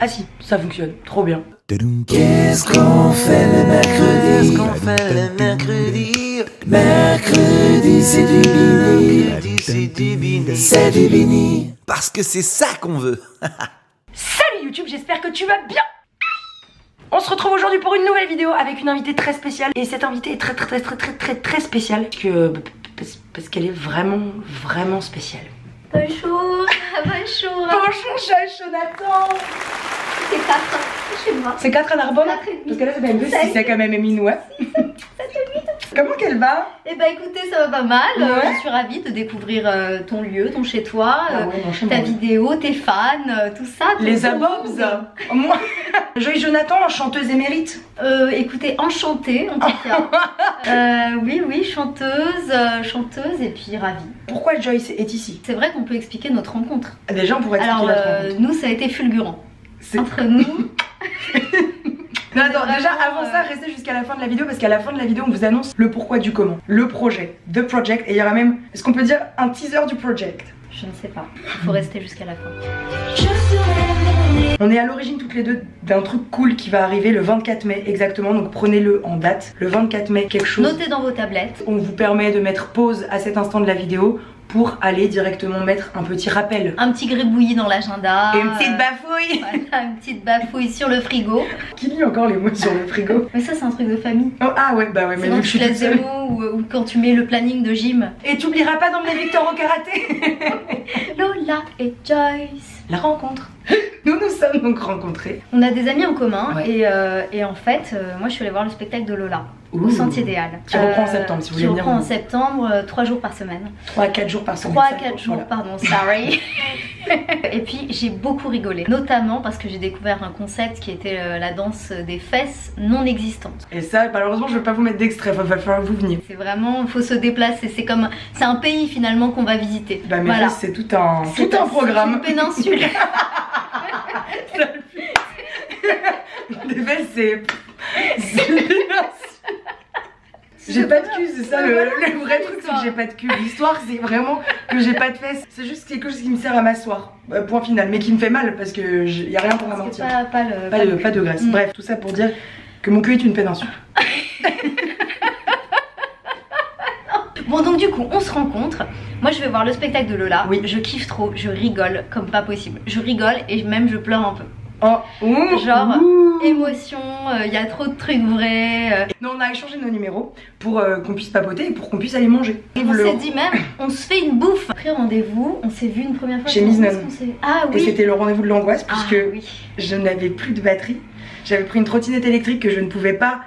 Ah si, ça fonctionne, trop bien. Qu'est-ce qu'on fait le mercredi? Qu'est-ce qu'on fait le mercredi? Mercredi, c'est du bini. C'est du bini. Parce que c'est ça qu'on veut. Salut YouTube, j'espère que tu vas bien. On se retrouve aujourd'hui pour une nouvelle vidéo avec une invitée très spéciale. Et cette invitée est très spéciale parce qu'elle est vraiment spéciale. Bonjour, bonjour. Bonjour Jonathan. C'est 4 chez moi. C'est 4 à Narbonne? 4 et demi. Parce que là c'est pas une 2, c'est quand même Emine, ouais. Comment qu'elle va? Eh bah écoutez, ça va pas mal. Ouais. Je suis ravie de découvrir ton lieu, ton chez-toi, ouais, ta vidéo, tes fans, tout ça. Les abobs. Moi, Joy Jonathan, chanteuse émérite. Écoutez, enchantée en tout cas. Oui, chanteuse et puis ravie. Pourquoi Joyce est ici? C'est vrai qu'on peut expliquer notre rencontre. Déjà on pourrait expliquer Alors, notre rencontre. nous ça a été fulgurant. Entre nous. Non, attends, déjà avant ça, restez jusqu'à la fin de la vidéo parce qu'à la fin de la vidéo, on vous annonce le pourquoi du comment, le projet, the project, et il y aura même, est-ce qu'on peut dire un teaser du project? Je ne sais pas, il faut rester jusqu'à la fin. On est à l'origine toutes les deux d'un truc cool qui va arriver le 24 mai exactement, donc prenez-le en date. Le 24 mai, quelque chose. Notez dans vos tablettes. On vous permet de mettre pause à cet instant de la vidéo pour aller directement mettre un petit rappel. Un petit gribouillis dans l'agenda. Et une petite bafouille. Voilà, une petite bafouille sur le frigo. Qui lit encore les mots sur le frigo? Mais ça c'est un truc de famille. Oh, ah ouais, bah ouais, mais quand vu que je tu suis toute laisses des seule. mots ou quand tu mets le planning de gym. Et tu oublieras pas d'emmener Victor au karaté. Lola et Joyce. La rencontre. Nous nous sommes donc rencontrés. On a des amis en commun, Ouais. et en fait, moi je suis allée voir le spectacle de Lola. Ouh. Au Sentier des Halles. Qui reprend en septembre, si vous voulez venir. Qui reprend en septembre, 3 jours par semaine. 3 à 4 jours par semaine. 3 à 4 jours, Voilà. pardon, sorry. Et puis j'ai beaucoup rigolé, notamment parce que j'ai découvert un concept qui était la danse des fesses non existantes. Et ça, malheureusement, je vais pas vous mettre d'extrait, va falloir que vous veniez. C'est vraiment, il faut se déplacer, c'est un pays finalement qu'on va visiter. Bah, mais voilà. c'est tout un programme. C'est une péninsule. Des fesses, c'est. J'ai pas de cul, c'est ça le vrai truc, c'est que j'ai pas de cul. L'histoire, c'est vraiment que j'ai pas de fesses. C'est juste quelque chose qui me sert à m'asseoir. Point final, mais qui me fait mal parce que y a rien pour m'amortir. Pas de graisse. Bref, tout ça pour dire que mon cul est une péninsule. Bon, donc du coup, on se rencontre. Moi, je vais voir le spectacle de Lola. Oui. Je kiffe trop, je rigole comme pas possible. Je rigole et même je pleure un peu. Oh, ouh, Genre, ouh. émotion, il y a trop de trucs vrais. Non, on a échangé nos numéros pour qu'on puisse papoter et pour qu'on puisse aller manger. On s'est dit même, on se fait une bouffe. Après rendez-vous, on s'est vu une première fois. Chez Miss Nun. Ah Et oui. c'était le rendez-vous de l'angoisse puisque oui. je n'avais plus de batterie. J'avais pris une trottinette électrique que je ne pouvais pas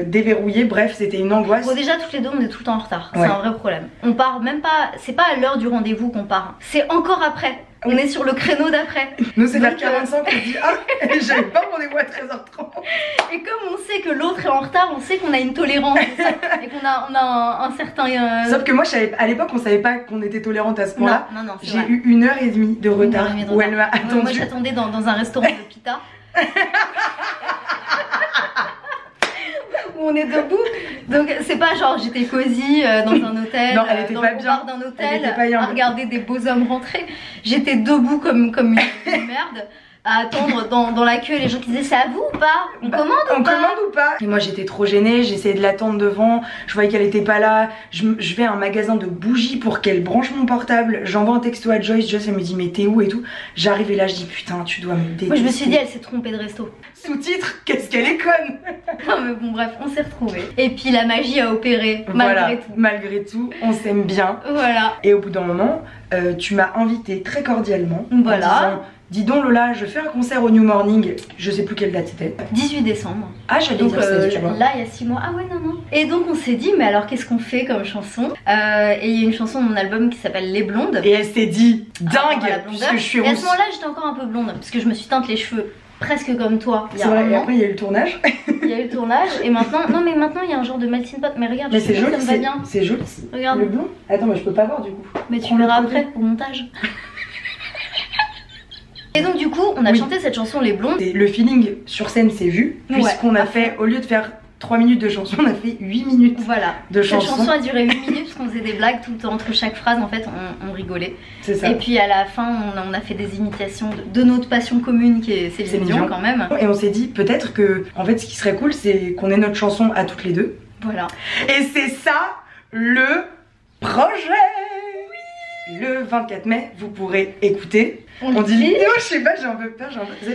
déverrouiller. Bref, c'était une angoisse. Bon, déjà, toutes les deux, on est tout le temps en retard. Ouais. C'est un vrai problème. On part même pas, c'est pas à l'heure du rendez-vous qu'on part. C'est encore après. On est sur le créneau d'après. Nous, c'est vers Donc, 45 qu'on dit ah, j'avais pas rendez-vous à 13h30. Et comme on sait que l'autre est en retard, on sait qu'on a une tolérance à ça, et qu'on a un certain. Sauf que moi, à l'époque, on savait pas qu'on était tolérante à ce point-là. Non, c'est J'ai vrai. eu 1h30 de retard Une heure et demie de où elle m'a retard. attendu. Moi, j'attendais dans un restaurant de pita. Où on est debout, donc c'est pas genre j'étais cosy dans un hôtel, Non, elle était dans pas le bien. bar d'un Elle hôtel était pas bien. à regarder des beaux hommes rentrer. J'étais debout comme une merde à attendre dans la queue, les gens qui disaient c'est à vous ou pas, on commande ou pas. Et moi j'étais trop gênée, j'essayais de l'attendre devant, je voyais qu'elle était pas là, je vais à un magasin de bougies pour qu'elle branche mon portable, j'envoie un texto à Joyce, Joyce elle me dit mais t'es où et tout, j'arrive et là je dis putain tu dois me détester. Moi je me suis dit elle s'est trompée de resto. Sous-titre, qu'est-ce qu'elle est conne. Non mais bon bref, on s'est retrouvés. Et puis la magie a opéré, malgré tout. Malgré tout, on s'aime bien. Voilà. Et au bout d'un moment, tu m'as invité très cordialement. Voilà. En disant, dis donc Lola, je fais un concert au New Morning, je sais plus quelle date c'était. 18 décembre. Ah j'allais Donc dire 16, tu vois. là il y a 6 mois, ah ouais non. Et donc on s'est dit mais alors qu'est-ce qu'on fait comme chanson, et il y a une chanson de mon album qui s'appelle Les Blondes. Et elle s'est dit, dingue, la puisque je suis Et à rousse. ce moment-là j'étais encore un peu blonde, parce que je me suis teinte les cheveux presque comme toi il y C'est a vrai, un et an. après il y a eu le tournage. Il y a eu le tournage et maintenant, non mais maintenant il y a un genre de melting pot, mais regarde, Mais je c'est sais pas, joli, ça me va bien. c'est joli. Regarde. Le blond. Attends, mais je peux pas voir du coup. Mais tu Prends verras le côté. après au montage. Et donc du coup on a chanté cette chanson Les Blondes. Et le feeling sur scène s'est vu, Ouais, puisqu'on a à fait, au lieu de faire 3 minutes de chanson, on a fait 8 minutes. Voilà. De Cette chanson. chanson a duré 8 minutes parce on faisait des blagues tout entre chaque phrase, en fait on rigolait. C'est ça. Et puis à la fin on a fait des imitations de notre passion commune qui est Céline Dion quand même. Et on s'est dit peut-être que en fait ce qui serait cool c'est qu'on ait notre chanson à toutes les deux. Voilà. Et c'est ça le projet. Oui. Le 24 mai vous pourrez écouter. On dit vidéo, je sais pas, j'ai un peu peur.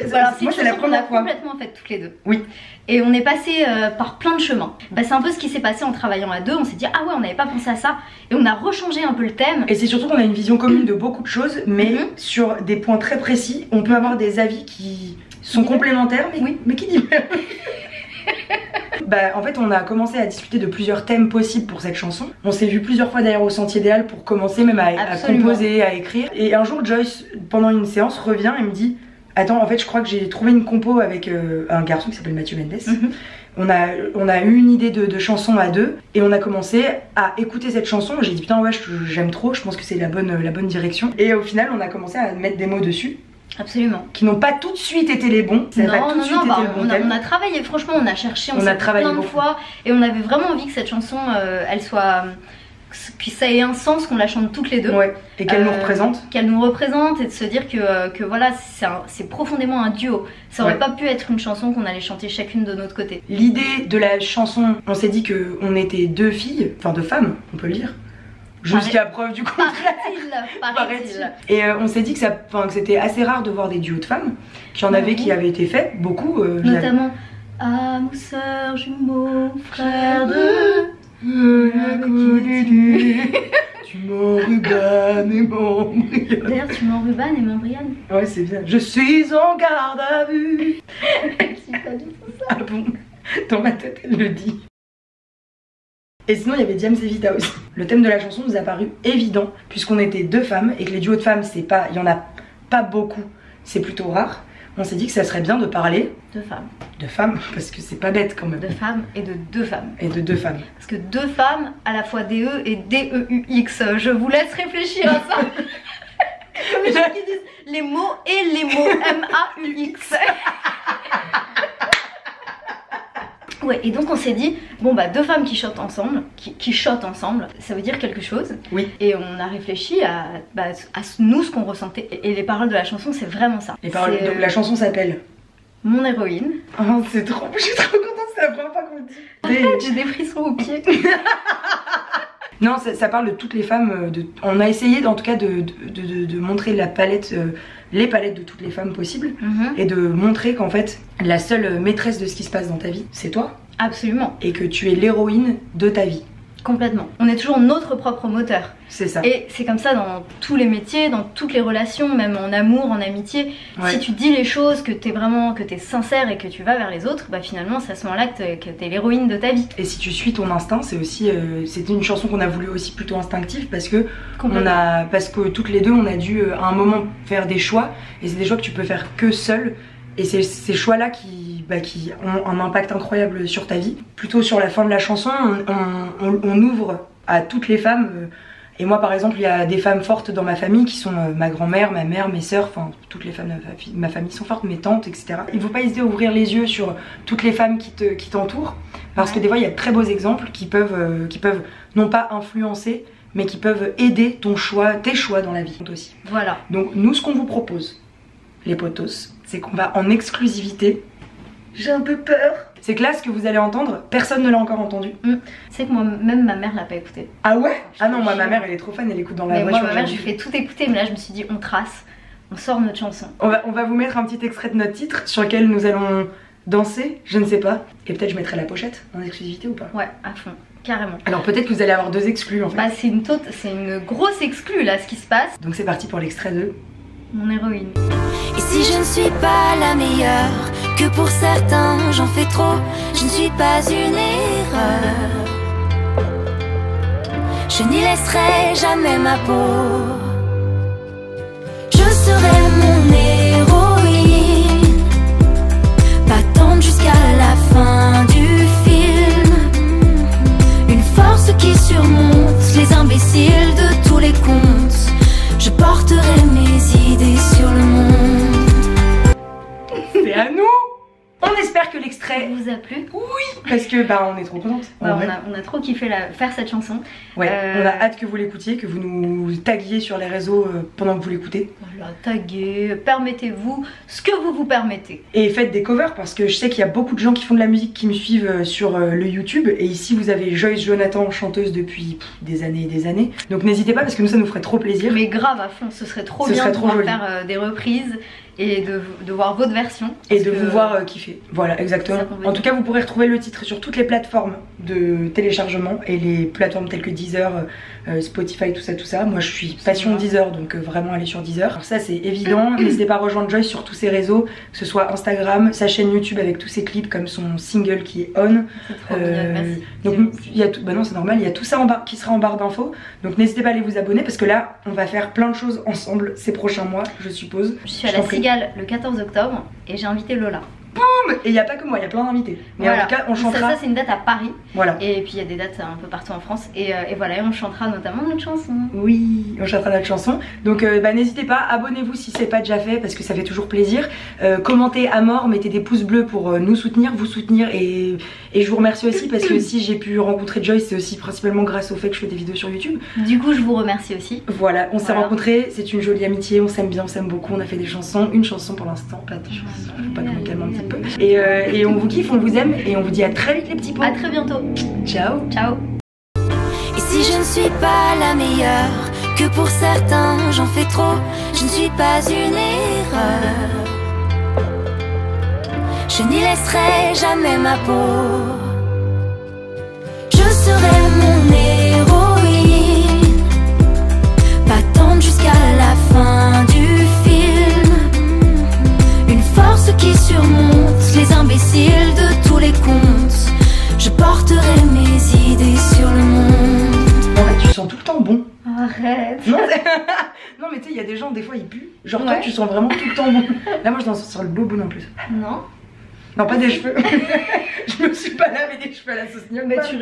Voilà, moi c'est la première fois. Complètement faite toutes les deux. Oui. Et on est passé par plein de chemins. Bah, c'est un peu ce qui s'est passé en travaillant à deux. On s'est dit ah ouais on n'avait pas pensé à ça. Et on a rechangé un peu le thème. Et c'est surtout qu'on a une vision commune de beaucoup de choses, mais sur des points très précis, on peut avoir des avis qui sont complémentaires, mais qui diffèrent. Bah en fait on a commencé à discuter de plusieurs thèmes possibles pour cette chanson. On s'est vu plusieurs fois d'ailleurs au Sentier des Halles pour commencer même à composer, à écrire. Et un jour Joyce pendant une séance revient et me dit attends en fait je crois que j'ai trouvé une compo avec un garçon qui s'appelle Mathieu Mendes. On a eu une idée de chanson à deux et on a commencé à écouter cette chanson. J'ai dit putain ouais j'aime trop, je pense que c'est la bonne direction. Et au final on a commencé à mettre des mots dessus. Absolument. Qui n'ont pas tout de suite été les bons. On a travaillé, franchement on a cherché, on s'est plein de fois. Et on avait vraiment envie que cette chanson, elle soit... que ça ait un sens, qu'on la chante toutes les deux. Ouais, et qu'elle nous représente. Qu'elle nous représente et de se dire que voilà, c'est profondément un duo. Ça aurait pas pu être une chanson qu'on allait chanter chacune de notre côté. L'idée de la chanson, on s'est dit qu'on était deux filles, enfin deux femmes, on peut le dire. Jusqu'à preuve du contraire. Paraît-il. Et on s'est dit que c'était assez rare de voir des duos de femmes, qu'il y en avait qui avaient été faits, beaucoup. Notamment Amour, sœur, jumeau, frère de... Tu m'enrubanes et m'embrianes. D'ailleurs tu m'enrubanes et m'embrianes. Ouais c'est bien. Je suis en garde à vue. C'est pas du tout ça. Ah bon? Dans ma tête elle le dit. Et sinon il y avait James et Vita aussi. Le thème de la chanson nous a paru évident puisqu'on était deux femmes et que les duos de femmes c'est pas, il y en a pas beaucoup, c'est plutôt rare. On s'est dit que ça serait bien de parler de femmes. De femmes parce que c'est pas bête quand même. De femmes et de deux femmes. Et de deux femmes. Parce que deux femmes à la fois DE et DEUX. Je vous laisse réfléchir à ça. Comme les gens qui disent les mots et les mots MAUX. Ouais, et donc on s'est dit, bon bah deux femmes qui chantent ensemble, qui chantent ensemble, ça veut dire quelque chose. Oui. Et on a réfléchi à nous ce qu'on ressentait. Et les paroles de la chanson, c'est vraiment ça. Les paroles, donc la chanson s'appelle Mon héroïne. Oh c'est trop, je suis trop contente, c'est la première fois qu'on le dit. J'ai des frissons aux pieds. Non, ça parle de toutes les femmes. On a essayé en tout cas de montrer la palette, les palettes de toutes les femmes possibles et de montrer qu'en fait la seule maîtresse de ce qui se passe dans ta vie, c'est toi. Absolument. Et que tu es l'héroïne de ta vie. Complètement. On est toujours notre propre moteur. C'est ça. Et c'est comme ça dans tous les métiers, dans toutes les relations, même en amour, en amitié. Ouais. Si tu dis les choses, que t'es sincère et que tu vas vers les autres, bah finalement c'est à ce moment-là que t'es l'héroïne de ta vie. Et si tu suis ton instinct, c'est aussi, c'était une chanson qu'on a voulu aussi plutôt instinctive parce que toutes les deux on a dû à un moment faire des choix et c'est des choix que tu peux faire que seul. Et c'est ces choix-là qui ont un impact incroyable sur ta vie. Plutôt sur la fin de la chanson, on ouvre à toutes les femmes. Et moi par exemple, il y a des femmes fortes dans ma famille qui sont ma grand-mère, ma mère, mes sœurs, enfin toutes les femmes de ma famille sont fortes, mes tantes, etc. Il ne faut pas hésiter à ouvrir les yeux sur toutes les femmes qui t'entourent. Parce que des fois il y a de très beaux exemples qui peuvent non pas influencer, mais qui peuvent aider tes choix dans la vie aussi. Voilà. Donc nous ce qu'on vous propose, les potos, c'est qu'on va en exclusivité. J'ai un peu peur. C'est que là, ce que vous allez entendre, personne ne l'a encore entendu. C'est que moi, même ma mère l'a pas écouté. Ah ouais? Ah non, moi ma mère elle est trop fan, elle écoute dans la voiture. Moi ma mère, je lui fais tout écouter, mais là je me suis dit, on trace, on sort notre chanson. On va vous mettre un petit extrait de notre titre sur lequel nous allons danser, je ne sais pas. Et peut-être je mettrai la pochette en exclusivité ou pas? Ouais, à fond. Carrément. Alors peut-être que vous allez avoir deux exclus en fait. Bah c'est une grosse exclue là ce qui se passe. Donc c'est parti pour l'extrait de Mon héroïne. Et si je ne suis pas la meilleure, que pour certains j'en fais trop, je ne suis pas une erreur. Je n'y laisserai jamais ma peau. Je serai mon héroïne, battante jusqu'à la fin du film. Une force qui surmonte les imbéciles de tous les contes. Je porterai mes idées sur le monde. C'est à nous. On espère que l'extrait vous a plu. Oui, parce que bah on est trop contente. Ouais, on a trop kiffé faire cette chanson. Ouais, on a hâte que vous l'écoutiez, que vous nous taguiez sur les réseaux pendant que vous l'écoutez. Voilà, taguez, permettez-vous ce que vous vous permettez. Et faites des covers parce que je sais qu'il y a beaucoup de gens qui font de la musique qui me suivent sur le YouTube. Et ici vous avez Joyce Jonathan, chanteuse depuis des années et des années. Donc n'hésitez pas parce que nous ça nous ferait trop plaisir. Mais grave à fond, ce serait trop bien de pouvoir faire des reprises et de voir votre version. Et de vous voir kiffer. Voilà, exactement. En tout cas, vous pourrez retrouver le titre sur toutes les plateformes de téléchargement et les plateformes telles que Deezer, Spotify, tout ça. Moi, je suis passion Deezer, donc vraiment allez sur Deezer. Alors ça, c'est évident. N'hésitez pas à rejoindre Joyce sur tous ses réseaux, que ce soit Instagram, sa chaîne YouTube avec tous ses clips comme son single qui est On. C'est trop bien, merci. Donc il y a tout, bah non, c'est normal, il y a tout ça en bas qui sera en barre d'infos. Donc n'hésitez pas à aller vous abonner parce que là, on va faire plein de choses ensemble ces prochains mois, je suppose. Je suis à la Cigale le 14 octobre et j'ai invité Lola. Et il n'y a pas que moi, il y a plein d'invités. Mais voilà. En tout cas, on chantera. Ça c'est une date à Paris. Voilà. Et puis il y a des dates un peu partout en France. Et voilà, et on chantera notamment notre chanson. Oui, on chantera notre chanson. Donc bah, n'hésitez pas, abonnez-vous si c'est pas déjà fait parce que ça fait toujours plaisir. Commentez à mort, mettez des pouces bleus pour nous soutenir, vous soutenir. Et je vous remercie aussi parce que si j'ai pu rencontrer Joyce, c'est aussi principalement grâce au fait que je fais des vidéos sur YouTube. Du coup, je vous remercie aussi. Voilà, on s'est rencontrés, c'est une jolie amitié, on s'aime bien, on s'aime beaucoup. On a fait des chansons, une chanson pour l'instant, pas des chansons. Faut pas qu'on me calme un petit peu. Et on vous kiffe, on vous aime et on vous dit à très vite les petits pots. À très bientôt. Ciao. Ciao. Et si je ne suis pas la meilleure, que pour certains j'en fais trop, je ne suis pas une erreur. Je n'y laisserai jamais ma peau. Je serai mon héroïne, battante jusqu'à la fin du film. Une force qui surmonte les imbéciles de tous les contes. Je porterai mes idées sur le monde. Non mais tu sens tout le temps bon. Arrête. Non, non mais tu sais, il y a des gens, des fois ils puent. Genre toi tu sens vraiment tout le temps bon. Là moi je sens sur le bobo en plus. Non. Non, pas des cheveux. Je me suis pas lavé des cheveux à la sauce. Mais tu